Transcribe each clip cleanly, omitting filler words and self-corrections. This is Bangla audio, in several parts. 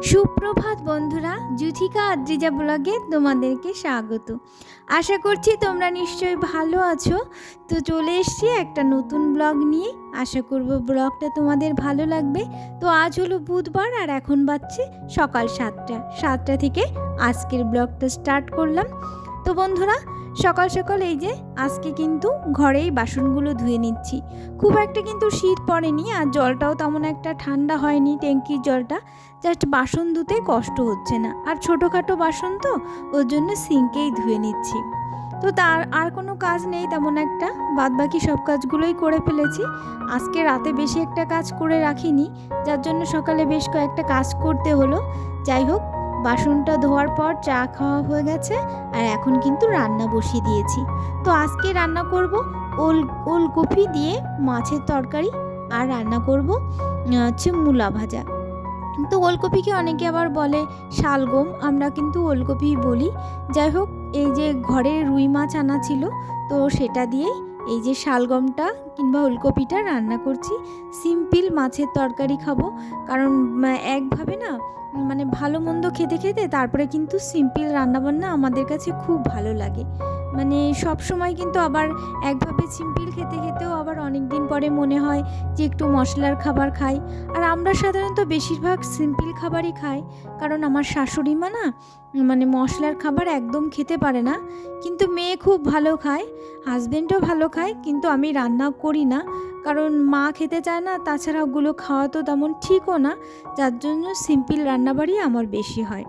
সুপ্রভাত বন্ধুরা, যুথিকা আদ্রিজা ব্লগে তোমাদেরকে স্বাগত। আশা করছি তোমরা নিশ্চয়ই ভালো আছো। তো চলে এসেছি একটা নতুন ব্লগ নিয়ে। আশা করব ব্লগটা তোমাদের ভালো লাগবে। তো আজ হলো বুধবার আর এখন বাজছে সকাল 7টা থেকে আজকের ব্লগটা স্টার্ট করলাম। তো বন্ধুরা, সকাল সকাল এই যে আজকে কিন্তু ঘরেই বাসনগুলো ধুয়ে নিচ্ছি। খুব একটা কিন্তু শীত পড়েনি আর জলটাও তেমন একটা ঠান্ডা হয়নি, ট্যাঙ্কির জলটা। জাস্ট বাসন ধুতে কষ্ট হচ্ছে না, আর ছোটোখাটো বাসন তো ওর জন্য সিঙ্কেই ধুয়ে নিচ্ছি। তো তার আর কোনো কাজ নেই তেমন একটা, বাদবাকি সব কাজগুলোই করে ফেলেছি। আজকে রাতে বেশি একটা কাজ করে রাখিনি, যার জন্য সকালে বেশ কয়েকটা কাজ করতে হলো। যাই হোক, বাসনটা ধোয়ার পর চা খাওয়া হয়ে গেছে আর এখন কিন্তু রান্না বসিয়ে দিয়েছি। তো আজকে রান্না করব ওলকপি দিয়ে মাছের তরকারি, আর রান্না করব হচ্ছে মূলা ভাজা। তো ওলকপিকে অনেকে আবার বলে শালগম, আমরা কিন্তু ওলকপি বলি। যাই হোক, এই যে ঘরে রুই মাছ আনা ছিল, তো সেটা দিয়েই এই যে শালগমটা কিংবা ওলকপিটা রান্না করছি। সিম্পল মাছের তরকারি খাবো, কারণ একভাবে না মানে ভালো মন্দ খেতে খেতে তারপরে কিন্তু সিম্পল রান্নাবান্না আমাদের কাছে খুব ভালো লাগে। মানে সব সময় কিন্তু আবার একভাবে সিম্পল খেতে খেতেও আবার অনেক দিন পরে মনে হয় যে একটু মশলার খাবার খাই। আর আমরা সাধারণত বেশিরভাগ সিম্পল খাবারই খাই, কারণ আমার শাশুড়ি মা না মানে মশলার খাবার একদম খেতে পারে না। কিন্তু মেয়ে খুব ভালো খায়, হাজব্যান্ডও ভালো খায়, কিন্তু আমি রান্না করি না, কারণ মা খেতে চায় না, তাছাড়া ওগুলো খাওয়া তো তেমন ঠিকও না। যার জন্য সিম্পল রান্নাবাড়ি আমার বেশি হয়।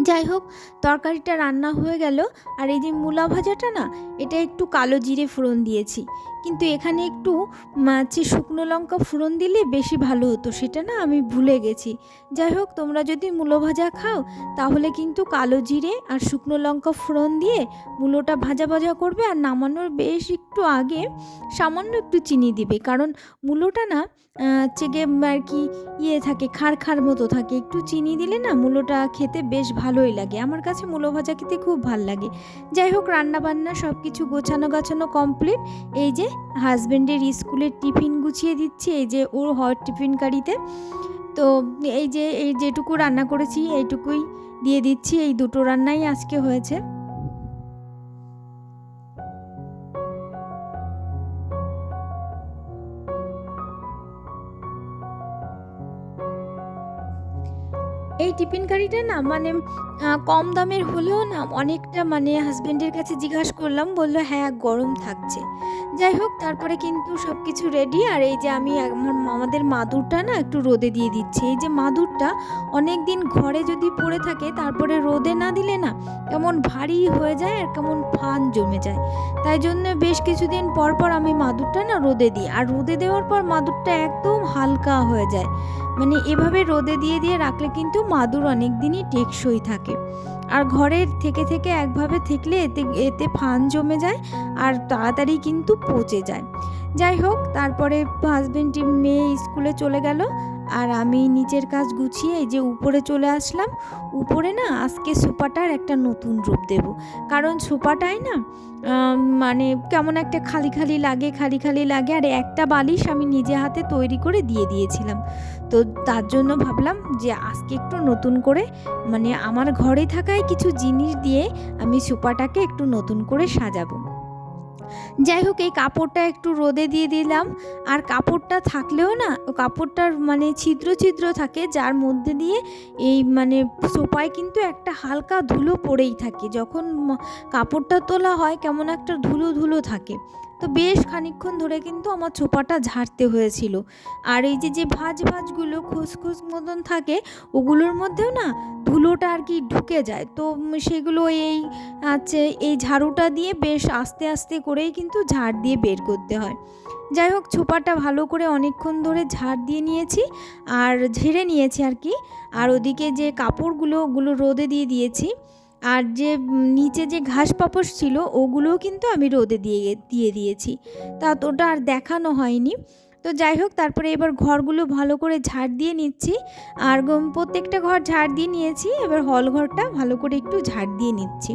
যাই হোক, তরকারিটা রান্না হয়ে গেল। আর এই যে মূলা ভাজাটা না, এটা একটু কালো জিরে ফোড়ন দিয়েছি, কিন্তু এখানে একটু শুকনো লঙ্কা ফোড়ন দিলে বেশি ভালো হতো, সেটা না আমি ভুলে গেছি। যাই হোক, তোমরা যদি মূলো ভাজা খাও তাহলে কিন্তু কালো জিরে আর শুকনো লঙ্কা ফোড়ন দিয়ে মূলোটা ভাজা ভাজা করবে, আর নামানোর বেশ একটু আগে সামান্য একটু চিনি দিবে, কারণ মূলোটা না চেগে আর কি থাকে, খাড় খাড় মতো থাকে। একটু চিনি দিলে না মূলোটা খেতে বেশ ভালোই লাগে, আমার কাছে মূলো ভাজা খেতে খুব ভাল লাগে। যাই হোক, রান্নাবান্না সব কিছু গোছানো গাছানো কমপ্লিট। এই যে হাজব্যান্ডের স্কুলের টিফিন গুছিয়ে দিচ্ছি, এই যে ওর হট টিফিন কারিতে। তো এই যে যেটুকু রান্না করেছি এইটুকুই দিয়ে দিচ্ছি। এই দুটো রান্নাই আজকে হয়েছে। এই টিফিন কারিটা না মানে কম দামের হলেও না অনেকটা, মানে হাজব্যান্ডের কাছে জিজ্ঞাসা করলাম, বললো হ্যাঁ গরম থাকছে। যাই হোক, তারপরে কিন্তু সব কিছু রেডি। আর এই যে আমি আমাদের মাদুরটা না একটু রোদে দিয়ে দিচ্ছি। এই যে মাদুরটা অনেক দিন ঘরে যদি পড়ে থাকে, তারপরে রোদে না দিলে না কেমন ভারী হয়ে যায় আর কেমন ফান জমে যায়। তাই জন্য বেশ কিছুদিন পর পর আমি মাদুরটা না রোদে দিই, আর রোদে দেওয়ার পর মাদুরটা একদম হালকা হয়ে যায়। মানে এভাবে রোদে দিয়ে দিয়ে রাখলে কিন্তু মাদুর অনেক দিনই টেকসই থাকে। আর ঘরের থেকে থেকে একভাবে থাকলে এতে এতে ফান জমে যায় আর তাড়াতাড়ি কিন্তু পচে যায়। যাই হোক, তারপরে হাজব্যান্ড মেয়ে স্কুলে চলে গেল, আর আমি নিচের কাজ গুছিয়ে এই যে উপরে চলে আসলাম। উপরে না আজকে সোফাটার একটা নতুন রূপ দেব, কারণ সোফাটায় না মানে কেমন একটা খালি খালি লাগে, আর একটা বালিশ আমি নিজে হাতে তৈরি করে দিয়ে দিয়েছিলাম। তো তার জন্য ভাবলাম যে আজকে একটু নতুন করে, মানে আমার ঘরে থাকায় কিছু জিনিস দিয়ে আমি সোফাটাকে একটু নতুন করে সাজাবো। যাই হোক, এই কাপড়টা একটু রোদে দিয়ে দিলাম। আর কাপড়টা থাকলেও না কাপড়টার মানে ছিদ্র ছিদ্র থাকে, যার মধ্যে দিয়ে এই মানে সোফায় কিন্তু একটা হালকা ধুলো পড়েই থাকে। যখন কাপড়টা তোলা হয় কেমন একটা ধুলো ধুলো থাকে। তো বেশ খানিকক্ষণ ধরে কিন্তু আমার সোফাটা ঝাড়তে হয়েছিল। আর এই যে ভাঁজগুলো খোসখোস মতন থাকে, ওগুলোর মধ্যেও না ধুলোটা আর কি ঢুকে যায়। তো সেগুলো এই ঝাড়ুটা দিয়ে বেশ আস্তে আস্তে করেই কিন্তু ঝাড় দিয়ে বের করতে হয়। যাই হোক, ছোপাটা ভালো করে অনেকক্ষণ ধরে ঝাড় দিয়ে নিয়েছি আর ঝেড়ে নিয়েছি আর কি। আর ওদিকে যে কাপড়গুলো ওগুলো রোদে দিয়ে দিয়েছি। আর যে নিচে যে ঘাস পাপোশ ছিল ওগুলোও কিন্তু আমি রোদে দিয়ে দিয়েছি। তা ওটা আর দেখানো হয়নি। তো যাই হোক, তারপরে এবার ঘরগুলো ভালো করে ঝাড় দিয়ে নিচ্ছি। আর প্রত্যেকটা ঘর ঝাড় দিয়ে নিয়েছি, এবার হল ঘরটা ভালো করে একটু ঝাড় দিয়ে নিচ্ছি।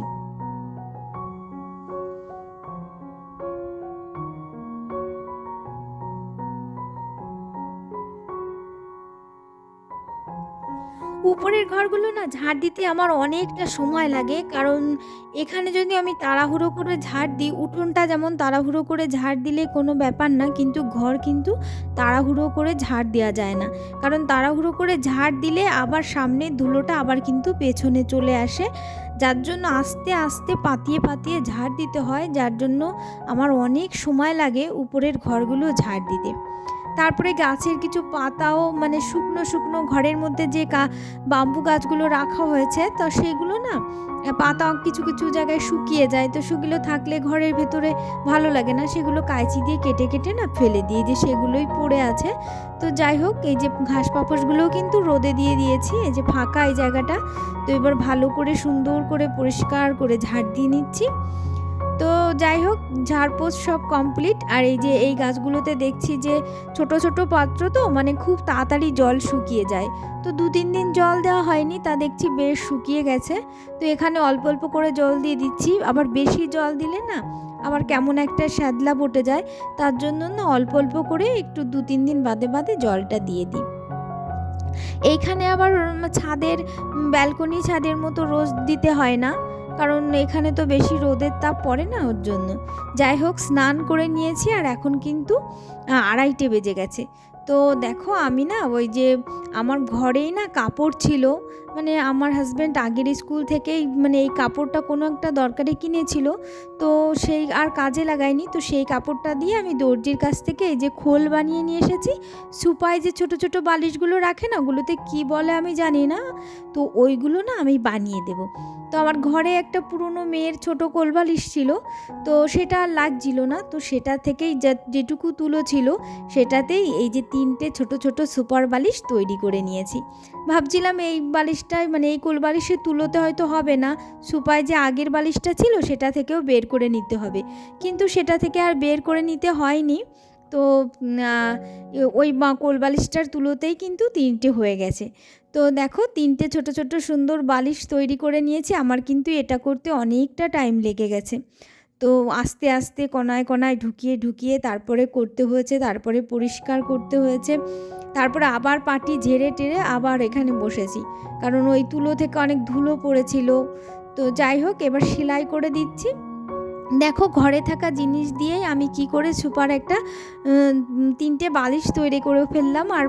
উপরের ঘরগুলো না ঝাড় দিতে আমার অনেকটা সময় লাগে, কারণ এখানে যদি আমি তাড়াহুড়ো করে ঝাড় দিই, উঠোনটা যেমন তাড়াহুড়ো করে ঝাড় দিলে কোনো ব্যাপার না, কিন্তু ঘর কিন্তু তাড়াহুড়ো করে ঝাড় দেওয়া যায় না, কারণ তাড়াহুড়ো করে ঝাড় দিলে আবার সামনের ধুলোটা আবার কিন্তু পেছনে চলে আসে, যার জন্য আস্তে আস্তে পাতিয়ে পাতিয়ে ঝাড় দিতে হয়, যার জন্য আমার অনেক সময় লাগে উপরের ঘরগুলো ঝাড় দিতে। তারপরে গাছের কিছু পাতাও মানে শুকনো শুকনো ঘরের মধ্যে যে বাম্বু গাছগুলো রাখা হয়েছে, তো সেগুলো না পাতা কিছু কিছু জায়গায় শুকিয়ে যায়, তো সেগুলো থাকলে ঘরের ভেতরে ভালো লাগে না, সেগুলো কাঁচি দিয়ে কেটে কেটে না ফেলে দিয়ে যে সেগুলোই পড়ে আছে। তো যাই হোক, এই যে ঘাস পাপোশগুলোও কিন্তু রোদে দিয়ে দিয়েছি, এই যে ফাঁকা এই জায়গাটা, তো এবার ভালো করে সুন্দর করে পরিষ্কার করে ঝাড় দিয়ে নিচ্ছি। তো যাই হোক, ঝাড়পোছ সব কমপ্লিট। আর এই যে এই গাছগুলোতে দেখছি যে ছোট ছোট পাত্র, তো মানে খুব তাড়াতাড়ি জল শুকিয়ে যায়, তো 2-3 দিন জল দেওয়া হয়নি, তা দেখছি বেশ শুকিয়ে গেছে। তো এখানে অল্প অল্প করে জল দিয়ে দিচ্ছি, আবার বেশি জল দিলে না আবার কেমন একটা শ্যাদলা বটে যায়, তার জন্য না অল্প অল্প করে একটু 2-3 দিন বাদে বাদে জলটা দিয়ে দিই। এইখানে আবার ছাদের ব্যালকনি ছাদের মতো রোজ দিতে হয় না, কারণ এখানে তো বেশি রোদের তাপ পড়ে না, ওর জন্য। যাই হোক, স্নান করে নিয়েছি আর এখন কিন্তু 2:30 বেজে গেছে। তো দেখো, আমি না ওই যে আমার ঘরেই না কাপড় ছিল, মানে আমার হাজব্যান্ড আগের স্কুল থেকেই মানে এই কাপড়টা কোনো একটা দরকারে কিনেছিল, তো সেই আর কাজে লাগাইনি, তো সেই কাপড়টা দিয়ে আমি দর্জির কাছ থেকে এই যে খোল বানিয়ে নিয়ে এসেছি। সুপায় যে ছোট ছোট বালিশগুলো রাখে না, ওগুলোতে কি বলে আমি জানি না, তো ওইগুলো না আমি বানিয়ে দেব। তো আমার ঘরে একটা পুরনো মেয়ের ছোট কোল বালিশ ছিল, তো সেটা আর লাগছিল না, তো সেটা থেকেই যেটুকু তুলো ছিল সেটাতেই এই যে 3টে ছোট ছোট সুপার বালিশ তৈরি করে নিয়েছি। ভাবছিলাম এই বালিশটায় মানে এই কোল বালিশে তুলোতে হয়তো হবে না, সুপায় যে আগের বালিশটা ছিল সেটা থেকেও বের করে নিতে হবে, কিন্তু সেটা থেকে আর বের করে নিতে হয়নি। তো ওই কোল বালিশটার তুলোতেই কিন্তু 3টে হয়ে গেছে। তো দেখো, 3টে ছোট ছোট সুন্দর বালিশ তৈরি করে নিয়েছি। আমার কিন্তু এটা করতে অনেকটা টাইম লেগে গেছে, তো আস্তে আস্তে কোনায় কোনায় ঢুকিয়ে ঢুকিয়ে তারপরে করতে হয়েছে, তারপরে পরিষ্কার করতে হয়েছে, তারপরে আবার পাটি ঝেড়ে টেরে আবার এখানে বসেছি, কারণ ওই তুলো থেকে অনেক ধুলো পড়েছিল। তো যাই হোক, এবার সেলাই করে দিচ্ছি। দেখো, ঘরে থাকা জিনিস দিয়েই আমি কি করে সুপার একটা 3টে বালিশ তৈরি করে ফেললাম, আর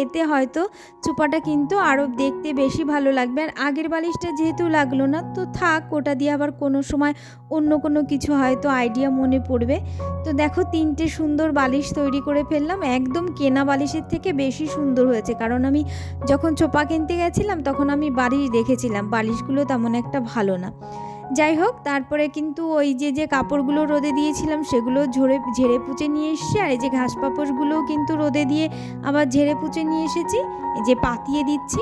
এতে হয়তো সুপাটা কিন্তু আরও দেখতে বেশি ভালো লাগবে। আর আগের বালিশটা যেহেতু লাগলো না, তো থাক, ওটা দিয়ে আবার কোনো সময় অন্য কোনো কিছু হয়তো আইডিয়া মনে পড়বে। তো দেখো, 3টে সুন্দর বালিশ তৈরি করে ফেললাম, একদম কেনা বালিশের থেকে বেশি সুন্দর হয়েছে, কারণ আমি যখন সোফা কিনতে গেছিলাম তখন আমি বালিশ দেখেছিলাম, বালিশগুলো তেমন একটা ভালো না। যাই হোক, তারপরে কিন্তু ওই যে কাপড়গুলো রোদে দিয়েছিলাম সেগুলো ঝেড়ে পুচে নিয়ে এসেছি, আর এই যে ঘাস পাপোশগুলোও কিন্তু রোদে দিয়ে আবার ঝেড়ে পুচে নিয়ে এসেছি, এই যে পাতিয়ে দিচ্ছি।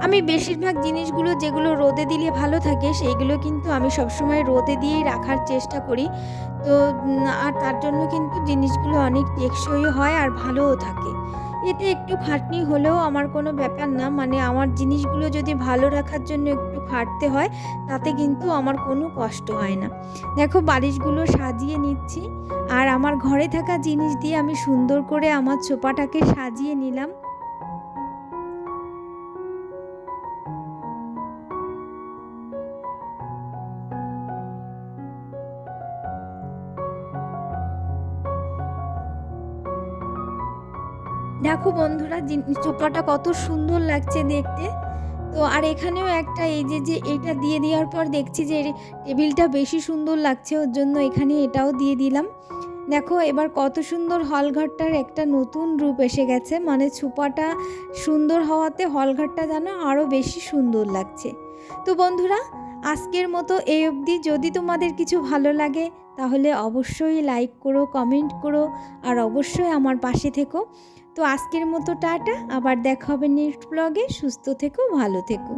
আমি বেশিরভাগ জিনিসগুলো যেগুলো রোদে দিলে ভালো থাকে সেইগুলো কিন্তু আমি সবসময় রোদে দিয়েই রাখার চেষ্টা করি, তো আর তার জন্য কিন্তু জিনিসগুলো অনেক টেকসইও হয় আর ভালোও থাকে। এতে একটু খাটনি হলেও আমার কোনো ব্যাপার না, মানে আমার জিনিসগুলো যদি ভালো রাখার জন্য একটু খাটতে হয় তাতে কিন্তু আমার কোনো কষ্ট হয় না। দেখো, বালিশগুলো সাজিয়ে নিচ্ছি, আর আমার ঘরে থাকা জিনিস দিয়ে আমি সুন্দর করে আমার সোফাটাকে সাজিয়ে নিলাম। দেখো বন্ধুরা, সোফাটা কত সুন্দর লাগছে দেখতে। তো আর এখানেও একটা এই যে এটা দিয়ে দেওয়ার পর দেখছি যে টেবিলটা বেশি সুন্দর লাগছে, ওর জন্য এখানে এটাও দিয়ে দিলাম। দেখো, এবার কত সুন্দর হলঘরটার একটা নতুন রূপ এসে গেছে, মানে সোফাটা সুন্দর হওয়াতে হলঘরটা যেন আরও বেশি সুন্দর লাগছে। তো বন্ধুরা, আজকের মতো এই অবধি। যদি তোমাদের কিছু ভালো লাগে তাহলে অবশ্যই লাইক করো, কমেন্ট করো, আর অবশ্যই আমার পাশে থেকো। তো আজকের মতো টাটা, আবার দেখা হবে নেক্সট ব্লগে। সুস্থ থেকো, ভালো থেকো।